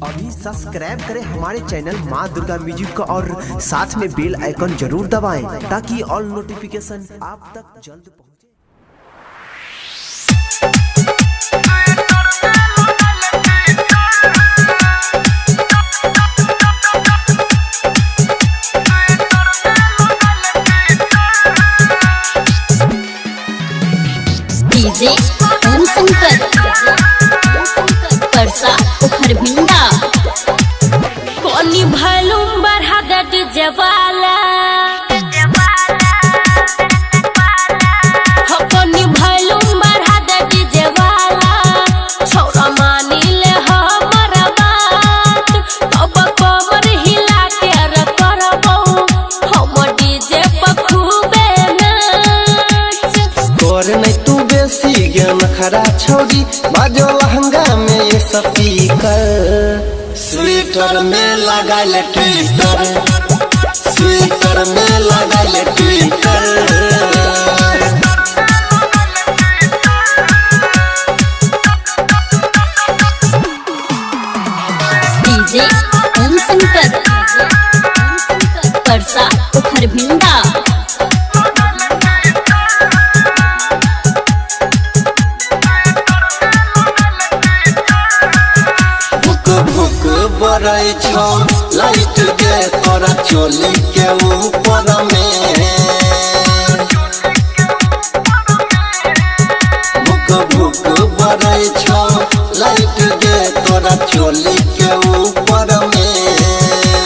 अभी सब्सक्राइब करें हमारे चैनल माँ दुर्गा म्यूजिक को और साथ में बेल आइकन जरूर दबाएं ताकि ऑल नोटिफिकेशन आप तक जल्द पहुंचे। डीजे ओम शंकर परसा उखर भिंडा कोनी वॉल्यूम बढ़ा दे डीजे वाला हो कोनी वॉल्यूम बढ़ा दे डीजे वाला छोरा मानी ले हमरा बात अब कमर हिला के र करबो हम डीजे पर खूबे नाच तोर नहीं तू बेसी ज्ञान खरा छौरी बाजो लहंगा में ये स्पीकर स्वेटर में लगाल ट्विटर स्वेटर में लगाल ट्विटर डीजे ओम शंकर परसा उखर भिंडा भुक भुक बरई छौ लाइट दे तोरा चोली के ऊपर में भुक भुक बरई छौ लाइट दे तोरा चोली के ऊपर में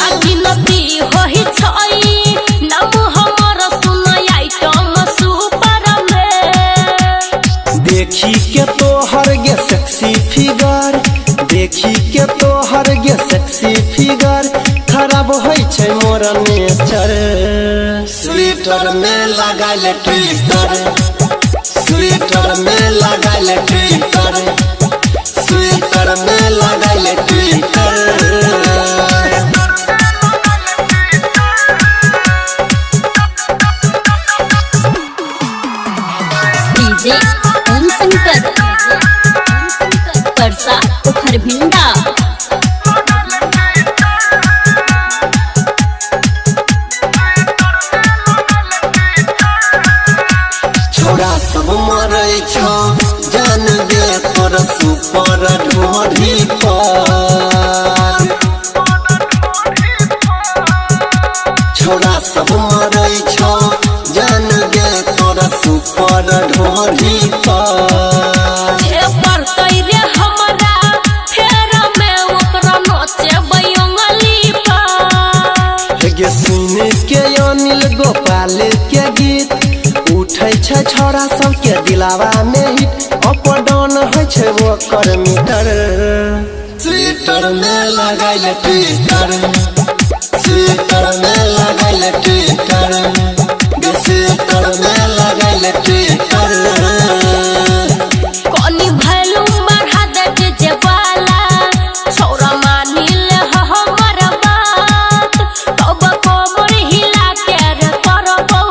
अगिनती होई छई नाम हमर सुनई आइटम सुपर में देखी के तोहर गे सेक्सी फिगर देखी के तोहर गे सेक्सी फिगर खराब होई छै मोर नेचर स्वेटर में लगाल ट्विटर स्वेटर में लगाल ट्विटर स्वेटर में लगाल ट्विटर डीजे ओम शंकर परसा उखर भिंडा छोरा सब मरै छौ जान गे तोर सुपर ढोरी पर छोरा सब मरै छौ जान गे तोर सुपर ढोरी पर जे पड़तै रे हमरा फेर में ओकरा नोचे बयंगली पर गे सुन के अनिल गोपाल के गीत उठै छै छोरा सबके दिलावा में हिट अप डाउन होइ छै ओकर मीटर स्वेटर में लगाइल ट्विटर स्वेटर में लगाइल ट्विटर स्वेटर में लगाइल ट्विटर कोनी वॉल्यूम बढ़ा दे डीजे वाला छोरा मानी ले हमर बात अब कमर हिला के रे करबो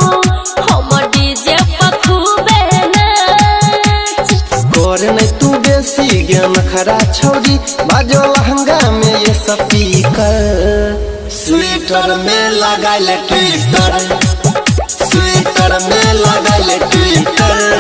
हम डीजे पर खूबे नाच तोर नहीं तू बेसी ज्ञान खरा छौरी बाजो लहंगा में ये स्पीकर स्वेटर में लगाल ट्विटर स्वेटर में लगाल ट्विटर